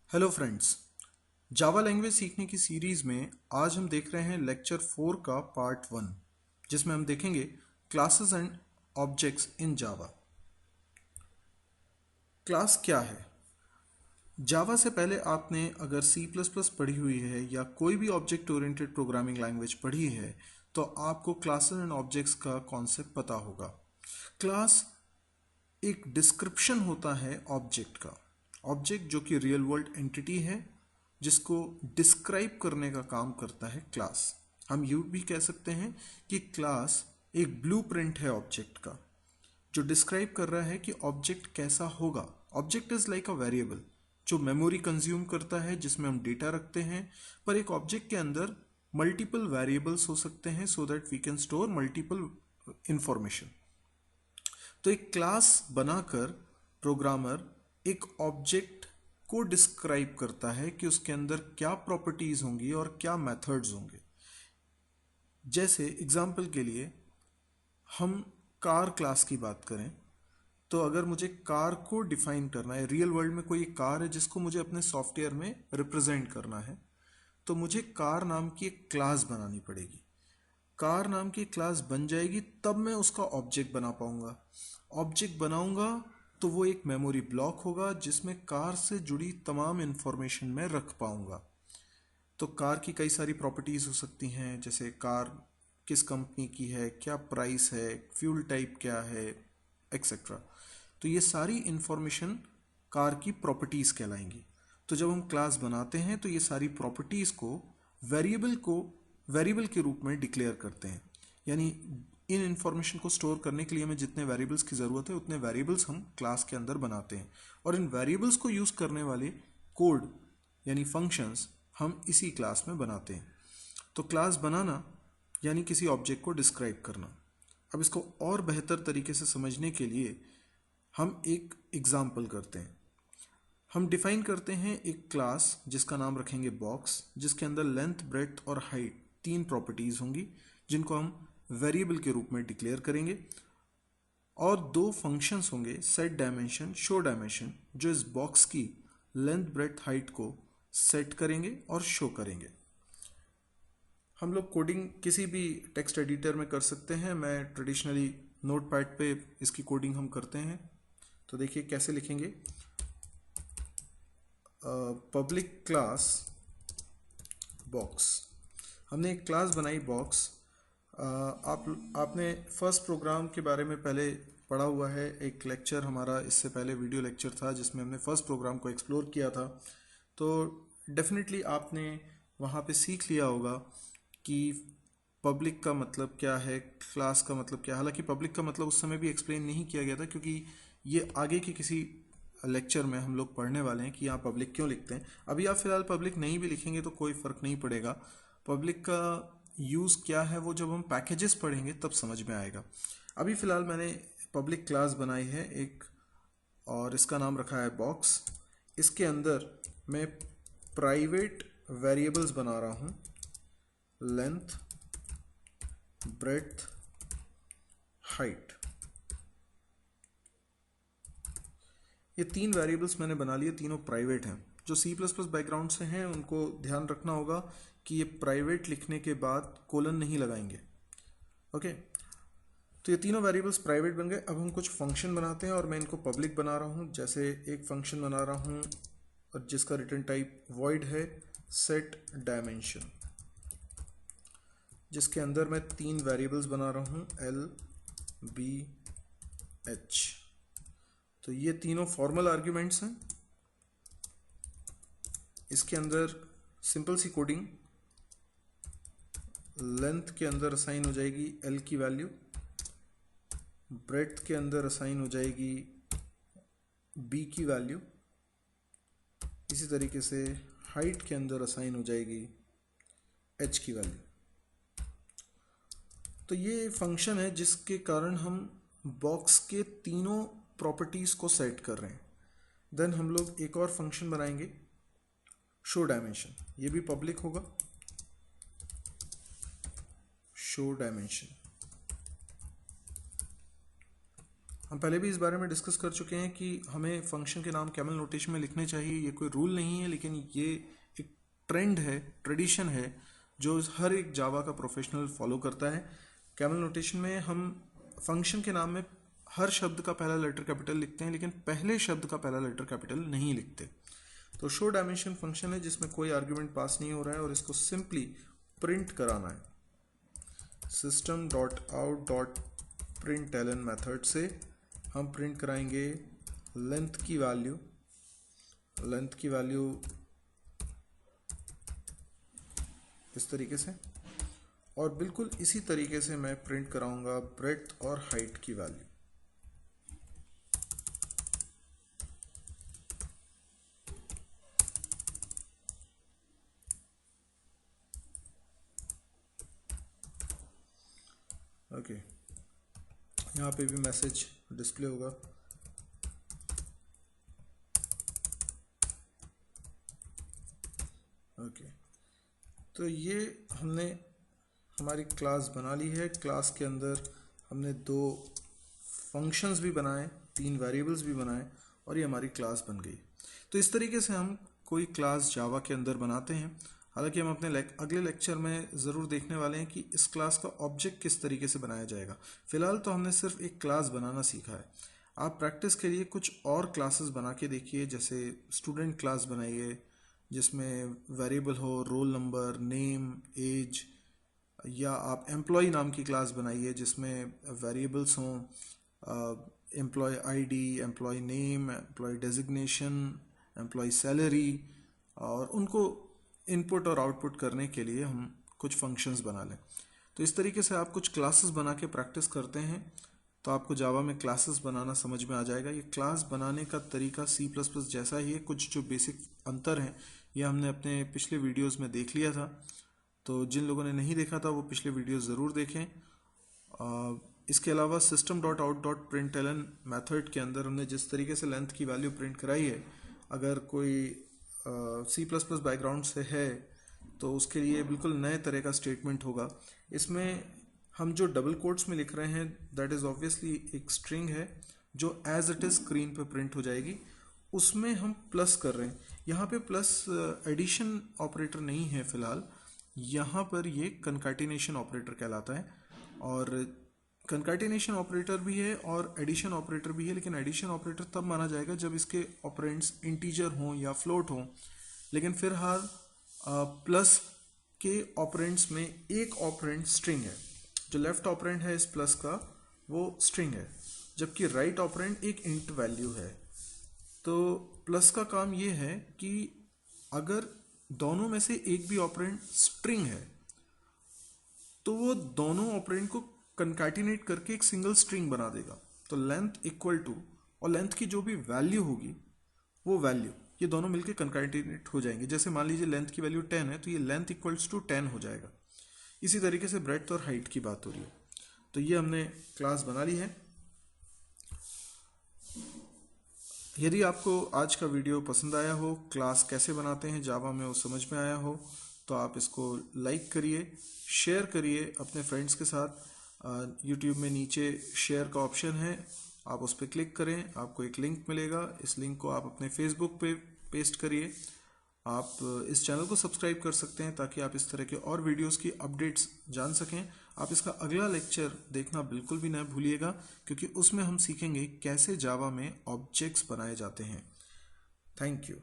Hello friends. Java language सीखने की series में आज हम देख रहे हैं लेक्चर 4 का पार्ट 1, जिसमें हम देखेंगे classes and objects in Java. Class क्या है? जावा से पहले आपने अगर सी प्लस प्लस पढ़ी हुई है या कोई भी ऑब्जेक्ट ओरिएंटेड प्रोग्रामिंग लैंग्वेज पढ़ी है तो आपको क्लासेस एंड ऑब्जेक्ट्स का कॉन्सेप्ट पता होगा। क्लास एक डिस्क्रिप्शन होता है ऑब्जेक्ट का। ऑब्जेक्ट जो कि रियल वर्ल्ड एंटिटी है जिसको डिस्क्राइब करने का काम करता है क्लास। हम यूँ भी कह सकते हैं कि क्लास एक ब्लूप्रिंट है ऑब्जेक्ट का, जो डिस्क्राइब कर रहा है कि ऑब्जेक्ट कैसा होगा। Object is like a variable जो मेमोरी कंज्यूम करता है, जिसमें हम डेटा रखते हैं। पर एक ऑब्जेक्ट के अंदर मल्टीपल वेरिएबल्स हो सकते हैं so that we can store multiple information. तो एक क्लास बनाकर प्रोग्रामर एक ऑब्जेक्ट को डिस्क्राइब करता है कि उसके अंदर क्या प्रॉपर्टीज होंगी और क्या मेथड्स होंगे। जैसे एग्जांपल के लिए हम कार क्लास की बात करें तो अगर मुझे कार को डिफाइन करना है, रियल वर्ल्ड में कोई कार है जिसको मुझे अपने सॉफ्टवेयर में रिप्रेजेंट करना है, तो मुझे कार नाम की एक क्लास बनानी पड़ेगी। कार नाम की क्लास बन जाएगी तब मैं उसका ऑब्जेक्ट बना पाऊंगा। ऑब्जेक्ट बनाऊंगा तो वो एक मेमोरी ब्लॉक होगा जिसमें कार से जुड़ी तमाम इंफॉर्मेशन मैं रख पाऊंगा। तो कार की कई सारी प्रॉपर्टीज़ हो सकती हैं, जैसे कार किस कंपनी की है, क्या प्राइस है, फ्यूल टाइप क्या है, एक्सेट्रा। तो ये सारी इंफॉर्मेशन कार की प्रॉपर्टीज़ कहलाएंगी। तो जब हम क्लास बनाते हैं तो ये सारी प्रॉपर्टीज़ को वेरिएबल के रूप में डिक्लेयर करते हैं। यानी इन इंफॉर्मेशन को स्टोर करने के लिए हमें जितने वेरिएबल्स की ज़रूरत है उतने वेरिएबल्स हम क्लास के अंदर बनाते हैं, और इन वेरिएबल्स को यूज़ करने वाले कोड यानी फंक्शंस हम इसी क्लास में बनाते हैं। तो क्लास बनाना यानी किसी ऑब्जेक्ट को डिस्क्राइब करना। अब इसको और बेहतर तरीके से समझने के लिए हम एक एग्जाम्पल करते हैं। हम डिफाइन करते हैं एक क्लास जिसका नाम रखेंगे बॉक्स, जिसके अंदर लेंथ, ब्रेड्थ और हाइट तीन प्रॉपर्टीज़ होंगी जिनको हम वेरिएबल के रूप में डिक्लेयर करेंगे, और दो फंक्शंस होंगे सेट डायमेंशन, शो डायमेंशन, जो इस बॉक्स की लेंथ, ब्रेड्थ, हाइट को सेट करेंगे और शो करेंगे। हम लोग कोडिंग किसी भी टेक्स्ट एडिटर में कर सकते हैं। मैं ट्रेडिशनली नोटपैड पे इसकी कोडिंग हम करते हैं। तो देखिए कैसे लिखेंगे। पब्लिक क्लास बॉक्स, हमने एक क्लास बनाई बॉक्स। आपने फर्स्ट प्रोग्राम के बारे में पहले पढ़ा हुआ है। एक लेक्चर हमारा इससे पहले वीडियो लेक्चर था जिसमें हमने फर्स्ट प्रोग्राम को एक्सप्लोर किया था। तो डेफिनेटली आपने वहाँ पे सीख लिया होगा कि पब्लिक का मतलब क्या है, क्लास का मतलब क्या है। हालांकि पब्लिक का मतलब उस समय भी एक्सप्लेन नहीं किया गया था, क्योंकि ये आगे की किसी लेक्चर में हम लोग पढ़ने वाले हैं कि यहाँ पब्लिक क्यों लिखते हैं। अभी आप फिलहाल पब्लिक नहीं भी लिखेंगे तो कोई फ़र्क नहीं पड़ेगा। पब्लिक का यूज़ क्या है वो जब हम पैकेजेस पढ़ेंगे तब समझ में आएगा। अभी फ़िलहाल मैंने पब्लिक क्लास बनाई है एक, और इसका नाम रखा है बॉक्स। इसके अंदर मैं प्राइवेट वेरिएबल्स बना रहा हूँ, लेंथ, ब्रेड्थ, हाइट। ये तीन वेरिएबल्स मैंने बना लिए, तीनों प्राइवेट हैं। जो सी प्लस प्लस बैकग्राउंड से हैं उनको ध्यान रखना होगा कि ये प्राइवेट लिखने के बाद कोलन नहीं लगाएंगे। ओके, तो ये तीनों वेरिएबल्स प्राइवेट बन गए। अब हम कुछ फंक्शन बनाते हैं और मैं इनको पब्लिक बना रहा हूँ। जैसे एक फंक्शन बना रहा हूँ और जिसका रिटर्न टाइप वॉइड है सेट डायमेंशन, जिसके अंदर मैं तीन वेरिएबल्स बना रहा हूँ एल, बी, एच। तो ये तीनों फॉर्मल आर्ग्यूमेंट्स हैं। इसके अंदर सिंपल सी कोडिंग, लेंथ के अंदर असाइन हो जाएगी एल की वैल्यू, ब्रेड्थ के अंदर असाइन हो जाएगी बी की वैल्यू, इसी तरीके से हाइट के अंदर असाइन हो जाएगी एच की वैल्यू। तो ये फंक्शन है जिसके कारण हम बॉक्स के तीनों प्रॉपर्टीज़ को सेट कर रहे हैं। देन हम लोग एक और फंक्शन बनाएंगे शो डायमेंशन, ये भी पब्लिक होगा। शो डायमेंशन, हम पहले भी इस बारे में डिस्कस कर चुके हैं कि हमें फंक्शन के नाम कैमल नोटेशन में लिखने चाहिए। ये कोई रूल नहीं है, लेकिन ये एक ट्रेंड है, ट्रेडिशन है जो हर एक जावा का प्रोफेशनल फॉलो करता है। कैमल नोटेशन में हम फंक्शन के नाम में हर शब्द का पहला लेटर कैपिटल लिखते हैं, लेकिन पहले शब्द का पहला लेटर कैपिटल नहीं लिखते। तो शो डायमेंशन फंक्शन है जिसमें कोई आर्ग्यूमेंट पास नहीं हो रहा है और इसको सिंपली प्रिंट कराना है। System dot out dot print method से हम प्रिंट कराएंगे लेंथ की वैल्यू इस तरीके से, और बिल्कुल इसी तरीके से मैं प्रिंट कराऊंगा ब्रेड्थ और हाइट की वैल्यू। ओके, यहाँ पे भी मैसेज डिस्प्ले होगा। ओके, तो ये हमने हमारी क्लास बना ली है। क्लास के अंदर हमने 2 फंक्शंस भी बनाए, 3 वेरिएबल्स भी बनाए, और ये हमारी क्लास बन गई। तो इस तरीके से हम कोई क्लास जावा के अंदर बनाते हैं। हालांकि हम अपने अगले लेक्चर में ज़रूर देखने वाले हैं कि इस क्लास का ऑब्जेक्ट किस तरीके से बनाया जाएगा। फिलहाल तो हमने सिर्फ एक क्लास बनाना सीखा है। आप प्रैक्टिस के लिए कुछ और क्लासेस बना के देखिए, जैसे स्टूडेंट क्लास बनाइए जिसमें वेरिएबल हो रोल नंबर, नेम, एज, या आप एम्प्लॉय नाम की क्लास बनाइए जिसमें वेरिएबल्स हों employ ID, employ name, employ designation, employ salary, और उनको इनपुट और आउटपुट करने के लिए हम कुछ फंक्शंस बना लें। तो इस तरीके से आप कुछ क्लासेस बना के प्रैक्टिस करते हैं तो आपको जावा में क्लासेस बनाना समझ में आ जाएगा। ये क्लास बनाने का तरीका C++ जैसा ही है, कुछ जो बेसिक अंतर हैं ये हमने अपने पिछले वीडियोस में देख लिया था। तो जिन लोगों ने नहीं देखा था वो पिछले वीडियोस ज़रूर देखें। इसके अलावा system dot out dot println method के अंदर हमने जिस तरीके से लेंथ की वैल्यू प्रिंट कराई है, अगर कोई C++ बैकग्राउंड से है तो उसके लिए बिल्कुल नए तरह का स्टेटमेंट होगा। इसमें हम जो डबल कोट्स में लिख रहे हैं दैट इज़ ऑब्वियसली एक स्ट्रिंग है जो एज इट इज़ स्क्रीन पे प्रिंट हो जाएगी। उसमें हम प्लस कर रहे हैं। यहाँ पे प्लस एडिशन ऑपरेटर नहीं है फिलहाल, यहाँ पर ये कंकैटिनेशन ऑपरेटर कहलाता है। और कंकैटिनेशन ऑपरेटर भी है और एडिशन ऑपरेटर भी है, लेकिन एडिशन ऑपरेटर तब माना जाएगा जब इसके ऑपरेंड्स इंटीजर हों या फ्लोट हों। लेकिन फिलहाल प्लस के ऑपरेंड्स में एक ऑपरेंड स्ट्रिंग है, जो लेफ्ट ऑपरेंड है इस प्लस का वो स्ट्रिंग है, जबकि राइट ऑपरेंड एक इंट वैल्यू है। तो प्लस का काम ये है कि अगर दोनों में से एक भी ऑपरेंड स्ट्रिंग है तो वो दोनों ऑपरेंड को कंकैटिनेट करके एक सिंगल स्ट्रिंग बना देगा। तो लेंथ इक्वल टू और लेंथ की जो भी वैल्यू होगी वो वैल्यू, ये दोनों मिलके कंकैटिनेट हो जाएंगे। जैसे मान लीजिए लेंथ की वैल्यू 10 है तो ये लेंथ इक्वल्स टू 10 हो जाएगा। इसी तरीके से ब्रेड्थ और हाइट की बात हो रही है। तो ये हमने क्लास बना ली है। यदि आपको आज का वीडियो पसंद आया हो, क्लास कैसे बनाते हैं जावा में वो समझ में आया हो, तो आप इसको लाइक करिए, शेयर करिए अपने फ्रेंड्स के साथ। यूट्यूब में नीचे शेयर का ऑप्शन है, आप उस पर क्लिक करें, आपको एक लिंक मिलेगा। इस लिंक को आप अपने फेसबुक पे पेस्ट करिए। आप इस चैनल को सब्सक्राइब कर सकते हैं ताकि आप इस तरह के और वीडियोस की अपडेट्स जान सकें। आप इसका अगला लेक्चर देखना बिल्कुल भी न भूलिएगा, क्योंकि उसमें हम सीखेंगे कैसे जावा में ऑब्जेक्ट्स बनाए जाते हैं। Thank you.